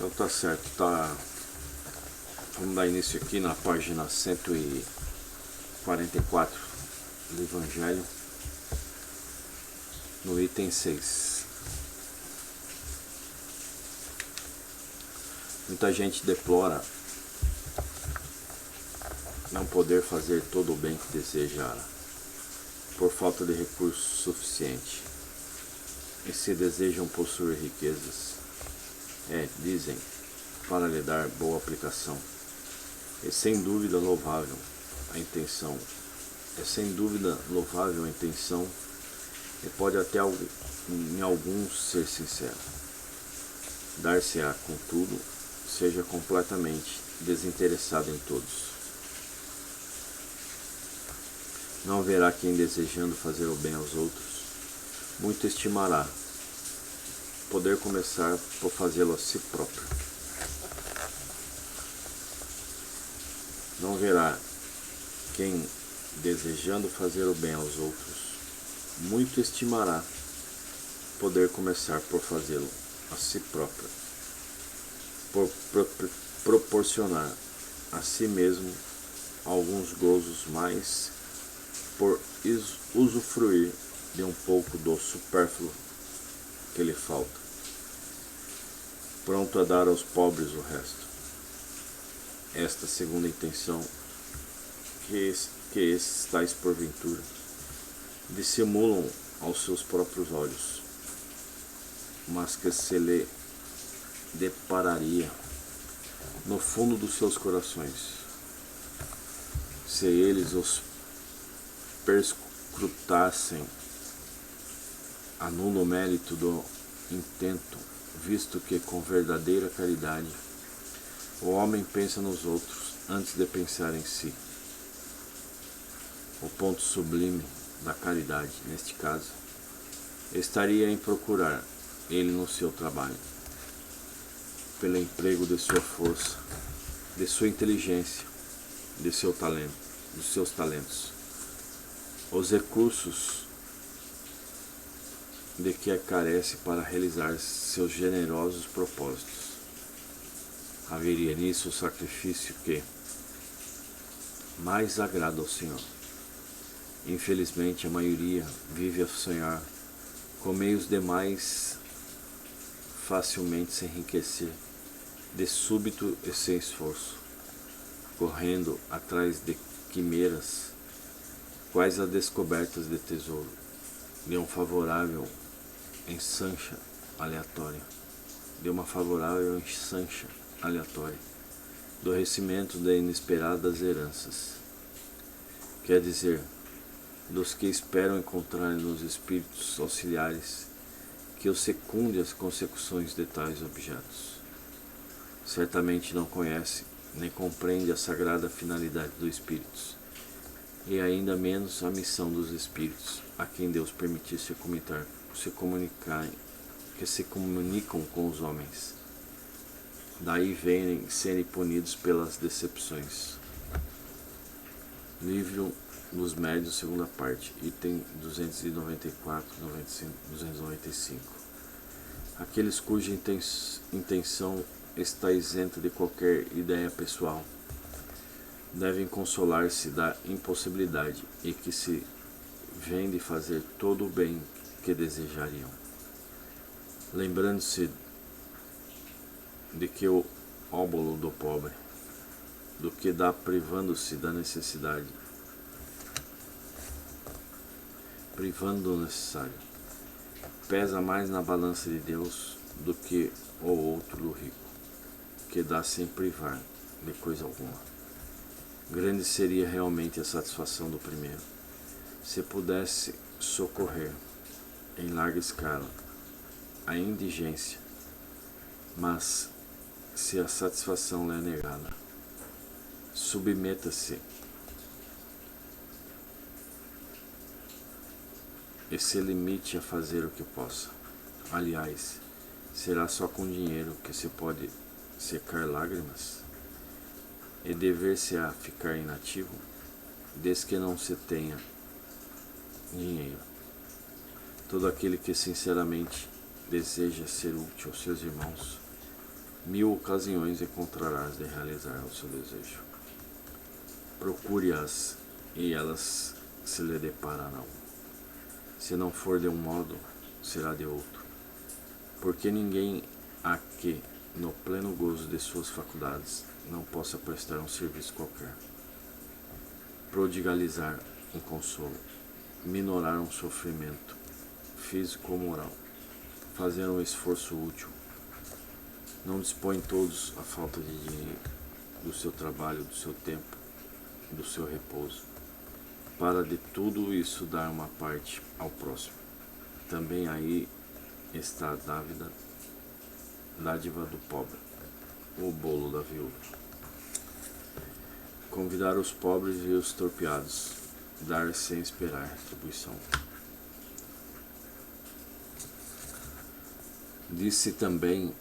Então tá certo, tá. Vamos dar início aqui na página 144 do Evangelho, no item 6. Muita gente deplora não poder fazer todo o bem que deseja por falta de recurso suficiente. E se desejam possuir riquezas, dizem, para lhe dar boa aplicação. É sem dúvida louvável a intenção. E pode até em alguns ser sincero. Dar-se-á, contudo, seja completamente desinteressado em todos. Não haverá quem, desejando fazer o bem aos outros, muito estimará poder começar por fazê-lo a si próprio. Não verá quem, desejando fazer o bem aos outros, muito estimará poder começar por fazê-lo a si próprio, por proporcionar a si mesmo alguns gozos mais, por usufruir de um pouco do supérfluo que lhe falta, pronto a dar aos pobres o resto. Esta segunda intenção, que esses tais porventura dissimulam aos seus próprios olhos, mas que se lhe depararia no fundo dos seus corações, se eles os perscrutassem a nulo mérito do intento, visto que com verdadeira caridade o homem pensa nos outros antes de pensar em si. O ponto sublime da caridade, neste caso, estaria em procurar ele no seu trabalho, pelo emprego de sua força, de sua inteligência, de seu talento, dos seus talentos, os recursos de que carece para realizar seus generosos propósitos. Haveria nisso o sacrifício que mais agrada ao Senhor. Infelizmente, a maioria vive a sonhar com meios demais facilmente se enriquecer, de súbito e sem esforço, correndo atrás de quimeras, quais as descobertas de tesouro, de uma favorável ensancha aleatória, do recebimento de inesperadas heranças. Quer dizer, dos que esperam encontrar nos espíritos auxiliares que os secunde as consecuções de tais objetos. Certamente não conhece nem compreende a sagrada finalidade dos espíritos, e ainda menos a missão dos espíritos a quem Deus permitiu se comunicam com os homens. Daí vêm serem punidos pelas decepções. Livro dos Médios, segunda parte, item 294, 95, 295. Aqueles cuja intenção está isenta de qualquer ideia pessoal devem consolar-se da impossibilidade e que se vêm de fazer todo o bem que desejariam, lembrando-se de que o óbolo do pobre, do que dá privando-se da necessidade, privando do necessário, pesa mais na balança de Deus do que o outro do rico, que dá sem privar de coisa alguma. Grande seria realmente a satisfação do primeiro, se pudesse socorrer em larga escala a indigência, mas se a satisfação lhe é negada, submeta-se e se limite a fazer o que possa. Aliás, será só com dinheiro que se pode secar lágrimas e dever-se-á ficar inativo, desde que não se tenha dinheiro. Todo aquele que sinceramente deseja ser útil aos seus irmãos 1000 ocasiões encontrarás de realizar o seu desejo. Procure-as e elas se lhe depararão. Se não for de um modo, será de outro. Porque ninguém há que, no pleno gozo de suas faculdades, não possa prestar um serviço qualquer, prodigalizar um consolo, minorar um sofrimento, físico ou moral, fazer um esforço útil. Não dispõem todos a falta de dinheiro, do seu trabalho, do seu tempo, do seu repouso, para de tudo isso dar uma parte ao próximo. Também aí está a dádiva do pobre, o bolo da viúva. Convidar os pobres e os torpeados, dar sem esperar retribuição. Disse também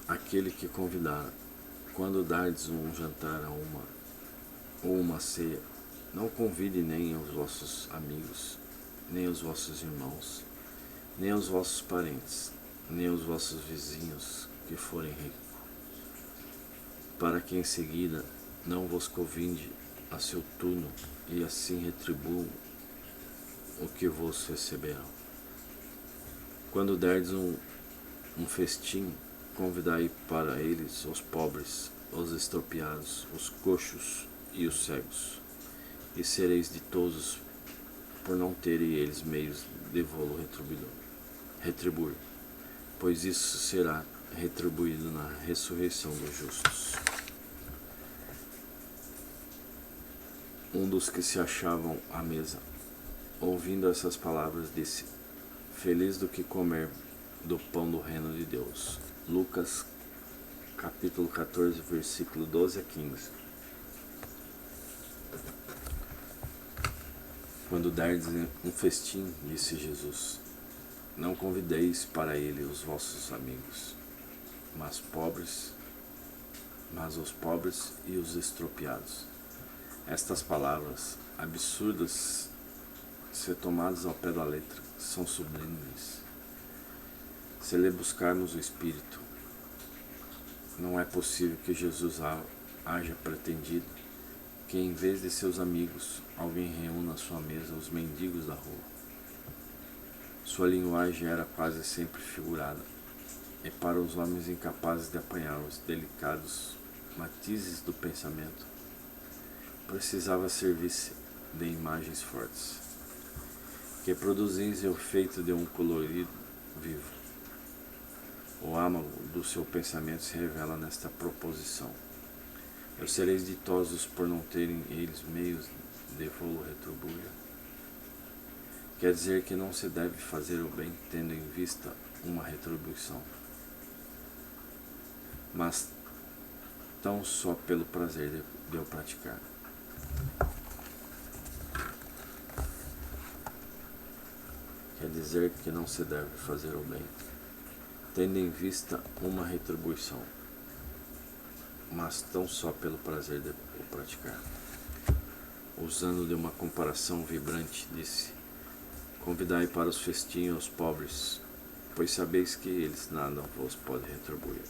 aquele que convidara: quando dardes um jantar ou uma ceia, não convide nem os vossos amigos, nem os vossos irmãos, nem os vossos parentes, nem os vossos vizinhos que forem ricos, para que em seguida não vos convide a seu turno e assim retribuam o que vos receberão. Quando derdes um festim, convidai para eles os pobres, os estropiados, os coxos e os cegos, e sereis ditosos por não terem eles meios de vô-lo retribuir, pois isso será retribuído na ressurreição dos justos. Um dos que se achavam à mesa, ouvindo essas palavras, disse: feliz do que comer do pão do reino de Deus. Lucas capítulo 14, versículo 12 a 15. Quando derdes um festim, disse Jesus, não convideis para ele os vossos amigos, mas os pobres e os estropiados. Estas palavras, absurdas, se tomadas ao pé da letra, são sublimes. Se lhe buscarmos o Espírito, não é possível que Jesus haja pretendido que, em vez de seus amigos, alguém reúna à sua mesa os mendigos da rua. Sua linguagem era quase sempre figurada, e para os homens incapazes de apanhar os delicados matizes do pensamento, precisava servir-se de imagens fortes, que produzissem o efeito de um colorido vivo. O âmago do seu pensamento se revela nesta proposição: eu sereis ditosos por não terem eles meios de vô-lo retribuir. Quer dizer que não se deve fazer o bem tendo em vista uma retribuição, mas tão só pelo prazer de o praticar. Quer dizer que não se deve fazer o bem tendo em vista uma retribuição, mas tão só pelo prazer de o praticar. Usando de uma comparação vibrante, disse: convidai para os festim os pobres, pois sabeis que eles nada vos podem retribuir.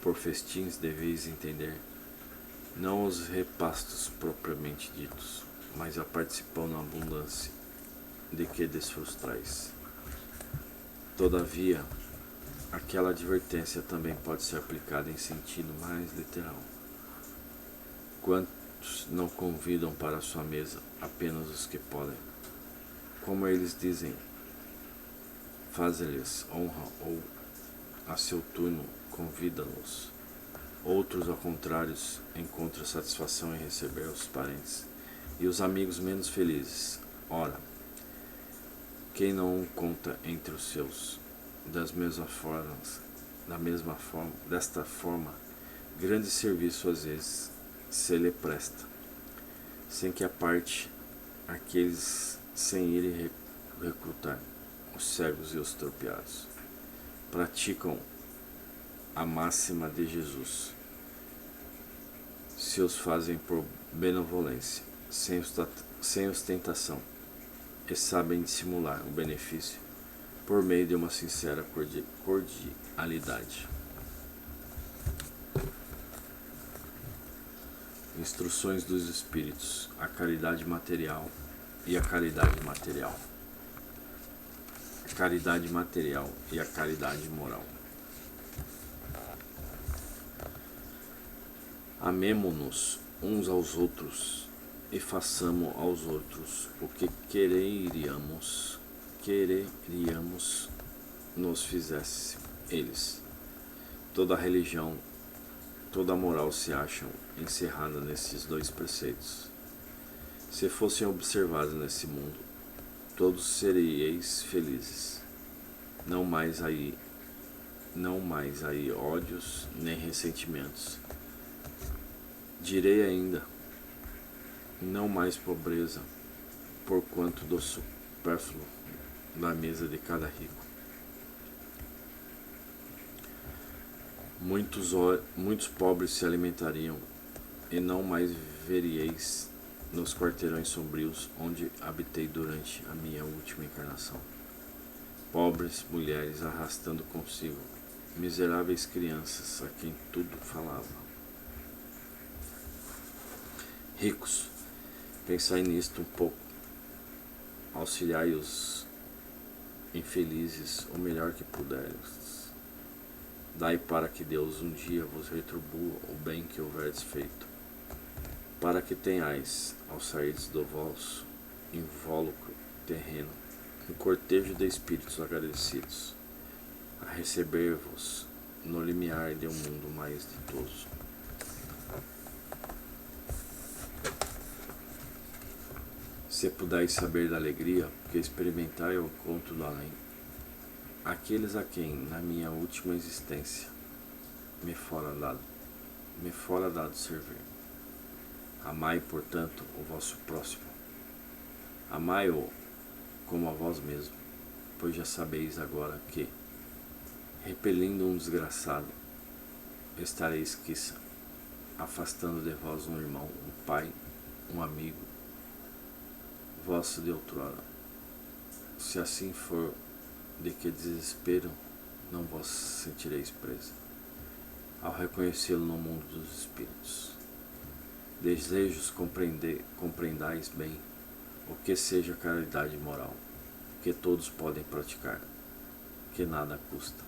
Por festins deveis entender não os repastos propriamente ditos, mas a participar na abundância de que desfrutais. Todavia, aquela advertência também pode ser aplicada em sentido mais literal. Quantos não convidam para a sua mesa apenas os que podem? Como eles dizem, faze-lhes honra, ou a seu turno convida-los. Outros, ao contrário, encontram satisfação em receber os parentes e os amigos menos felizes. Ora, quem não o conta entre os seus? Desta forma, grande serviço às vezes se lhe presta, sem que aparte aqueles sem irem recrutar, os cegos e os tropeados. Praticam a máxima de Jesus. Se os fazem por benevolência, sem ostentação, e sabem dissimular o benefício, por meio de uma sincera cordialidade. Instruções dos Espíritos, a caridade material e a caridade material. A caridade material e a caridade moral. Amemo-nos uns aos outros e façamos aos outros o que quereríamos nos fizesse eles. Toda a religião, toda a moral se acham encerrada nesses dois preceitos. Se fossem observados nesse mundo, todos seríeis felizes. Não mais aí ódios nem ressentimentos. Direi ainda, não mais pobreza, porquanto do supérfluo da mesa de cada rico. Muitos pobres se alimentariam, e não mais veríeis nos quarteirões sombrios onde habitei durante a minha última encarnação. Pobres mulheres arrastando consigo miseráveis crianças a quem tudo falava. Ricos, pensai nisto um pouco. Auxiliai os infelizes o melhor que puderes. Dai para que Deus um dia vos retribua o bem que houverdes feito, para que tenhais, ao sairdes do vosso invólucro terreno, um cortejo de espíritos agradecidos, a receber-vos no limiar de um mundo mais ditoso. Se pudeis saber da alegria que experimentai o encontro do além, aqueles a quem, na minha última existência, me fora dado servir. Amai, portanto, o vosso próximo. Amai-o como a vós mesmo, pois já sabeis agora que, repelindo um desgraçado, estareis quiçá afastando de vós um irmão, um pai, um amigo, vosso de outrora. Se assim for, de que desespero não vos sentireis preso, ao reconhecê-lo no mundo dos espíritos. Desejos compreendais bem o que seja caridade moral, que todos podem praticar, que nada custa,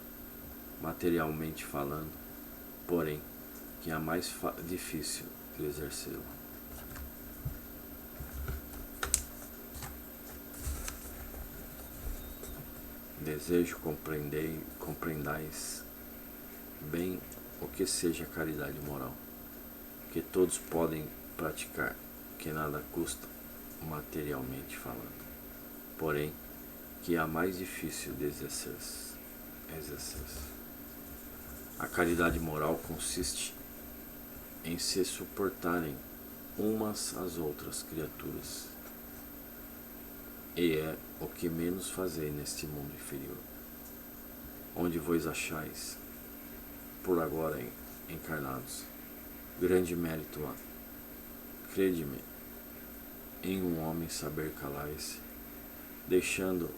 materialmente falando, porém, que é mais difícil de exercê-lo. Desejo compreendais bem o que seja caridade moral, que todos podem praticar, que nada custa, materialmente falando, porém, que é a mais difícil de exercer. A caridade moral consiste em se suportarem umas às outras criaturas, e é o que menos fazei neste mundo inferior, onde vos achais, por agora encarnados. Grande mérito há, crede-me, em um homem saber calar-se, deixando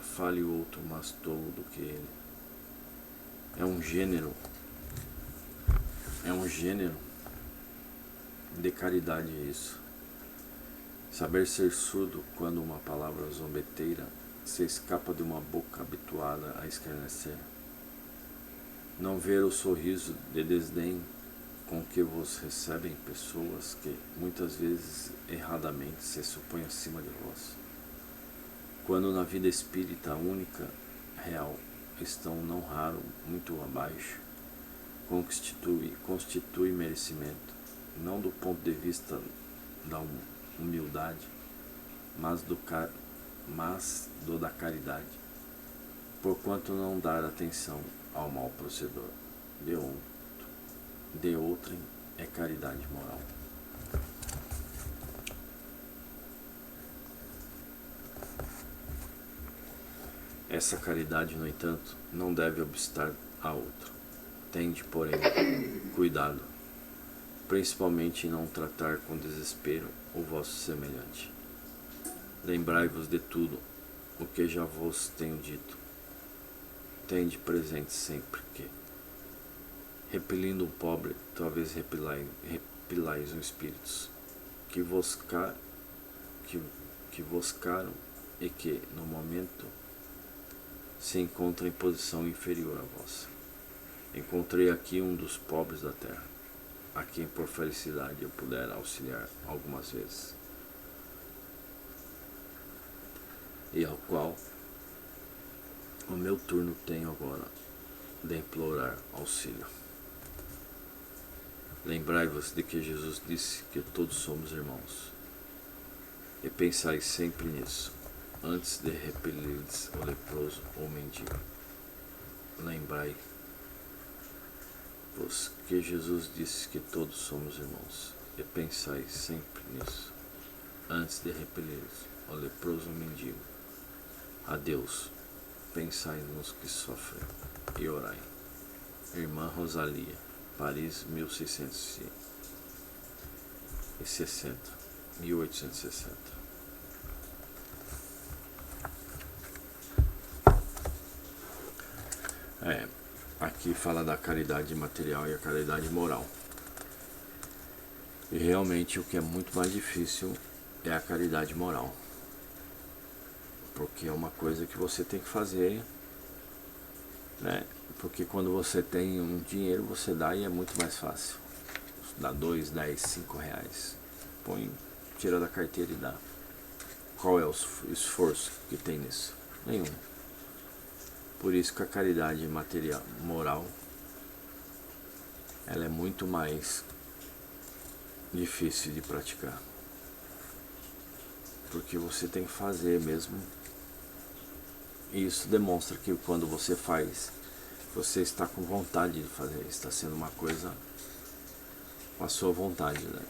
fale o outro mais tolo do que ele. É um gênero de caridade isso. Saber ser surdo quando uma palavra zombeteira se escapa de uma boca habituada a escarnecer. Não ver o sorriso de desdém com que vos recebem pessoas que, muitas vezes, erradamente se supõem acima de vós. Quando na vida espírita única, real, estão não raro muito abaixo, constitui merecimento, não do ponto de vista da humildade, mas do da caridade, porquanto não dar atenção ao mal procedor de outrem é caridade moral. Essa caridade, no entanto, não deve obstar a outra. Tende, porém, cuidado, principalmente em não tratar com desespero o vosso semelhante. Lembrai-vos de tudo o que já vos tenho dito. Tende presente sempre que, repelindo um pobre, talvez repelais os espíritos que vos caram e que, no momento, se encontram em posição inferior à vossa. Encontrei aqui um dos pobres da terra, a quem por felicidade eu puder auxiliar algumas vezes, e ao qual o meu turno tenho agora de implorar auxílio. Lembrai-vos de que Jesus disse que todos somos irmãos, e pensai sempre nisso, antes de repelirdes o leproso ou mendigo. Lembrai-vos que Jesus disse que todos somos irmãos, e pensai sempre nisso, antes de repelirdes o leproso ou mendigo. A Deus, pensai nos que sofrem e orai. Irmã Rosalia, Paris, 1860. Aqui fala da caridade material e a caridade moral. E realmente o que é muito mais difícil é a caridade moral. Porque é uma coisa que você tem que fazer, né? Porque quando você tem um dinheiro, você dá e é muito mais fácil. Dá 2, 10, 5 reais. Põe, tira da carteira e dá. Qual é o esforço que tem nisso? Nenhum. Por isso que a caridade material, moral, ela é muito mais difícil de praticar. Porque você tem que fazer mesmo. E isso demonstra que quando você faz, você está com vontade de fazer. Está sendo uma coisa com a sua vontade, né?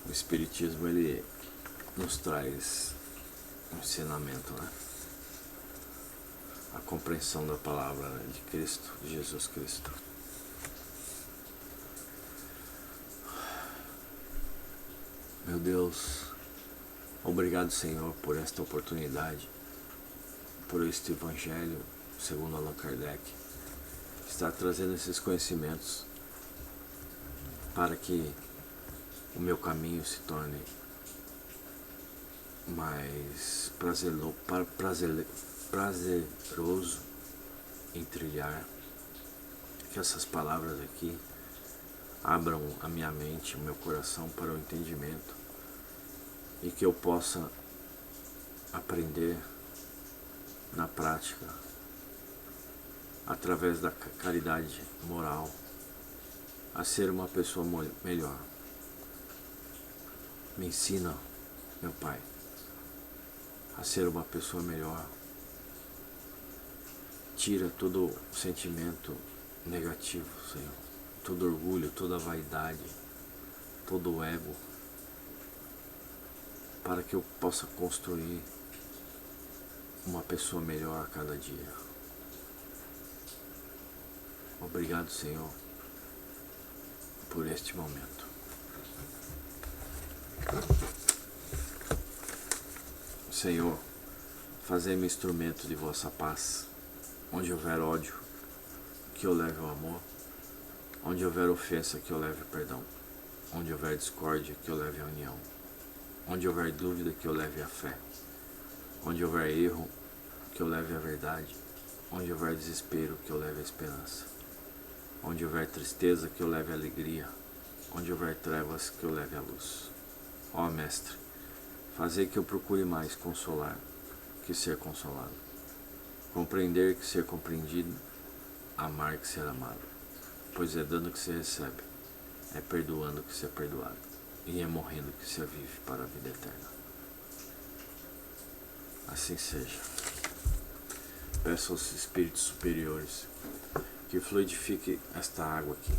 O Espiritismo, ele nos traz um ensinamento, né? A compreensão da palavra, né, de Cristo, de Jesus Cristo. Meu Deus, obrigado, Senhor, por esta oportunidade, por este Evangelho, segundo Allan Kardec, estar trazendo esses conhecimentos para que o meu caminho se torne mais prazeroso em trilhar, que essas palavras aqui abram a minha mente, o meu coração para o entendimento e que eu possa aprender na prática, através da caridade moral, a ser uma pessoa melhor. Me ensina, meu Pai, a ser uma pessoa melhor. Tira todo sentimento negativo, Senhor, todo orgulho, toda vaidade, todo ego, para que eu possa construir uma pessoa melhor a cada dia. Obrigado, Senhor, por este momento. Senhor, fazei-me instrumento de vossa paz. Onde houver ódio, que eu leve o amor. Onde houver ofensa, que eu leve o perdão. Onde houver discórdia, que eu leve a união. Onde houver dúvida, que eu leve a fé. Onde houver erro, que eu leve a verdade. Onde houver desespero, que eu leve a esperança. Onde houver tristeza, que eu leve a alegria. Onde houver trevas, que eu leve a luz. Ó Mestre, fazei que eu procure mais consolar que ser consolado. Compreender que ser compreendido, amar que ser amado. Pois é dando que se recebe, é perdoando que se é perdoado, e é morrendo que se vive para a vida eterna. Assim seja. Peço aos espíritos superiores que fluidifique esta água aqui,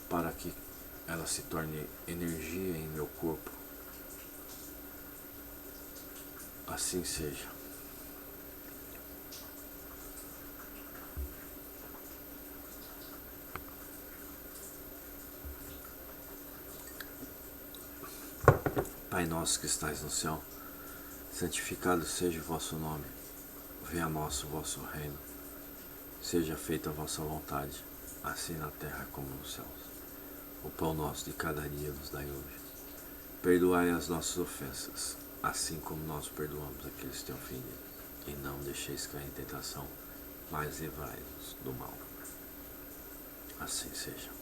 para que ela se torne energia em meu corpo. Assim seja. Pai nosso que estais no céu, santificado seja o vosso nome. Venha a nós o vosso reino. Seja feita a vossa vontade, assim na terra como nos céus. O pão nosso de cada dia nos dai hoje. Perdoai as nossas ofensas, assim como nós perdoamos aqueles que têm ofendido. E não deixeis cair em tentação, mas livrai-nos do mal. Assim seja.